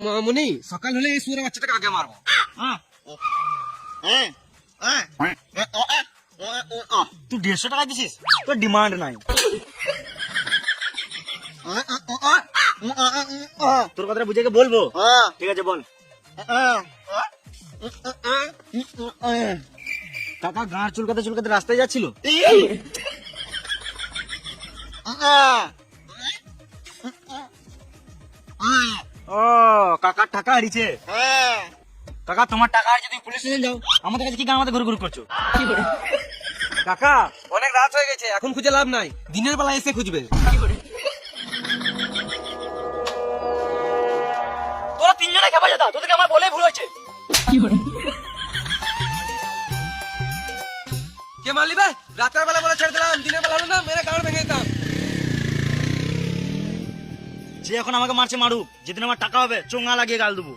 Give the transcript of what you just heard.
মামুনি সকাল হলে এই সুরের বাচ্চাটাকে আগে মারবো। তুই 150 টাকা দিছিস, তোর ডিমান্ড নাই। তোর কথাটা বুঝে বলবো, ঠিক আছে বল। কাকা গাঁড় চুলকাতে চুলকাতে রাস্তায় যাচ্ছিল। ও কাকার টাকা হারিয়েছে। কাকা তোমার টাকা হারিয়েছে, তুমি পুলিশ স্টেশন যাও। আমাদের কাছে কি গান আমাদের ঘুরে ঘুরে করছো? কাকা অনেক রাত হয়ে গেছে, এখন খুঁজে লাভ নাই, দিনের বেলা এসে খুঁজবে। তোরা তিনজনে খেপা যেতা, তোদেরকে আমার বলে ভুল হয়েছে। কে মারলি বে? রাতের বেলা বলে ছেড়ে দিলাম, দিনের বেলা হলো না মেরে গাঁড় ভেঙে দিতাম। যে এখন আমাকে মারছে মারুক, যেদিন আমার টাকা হবে চোঙা লাগিয়ে গাল দেবো।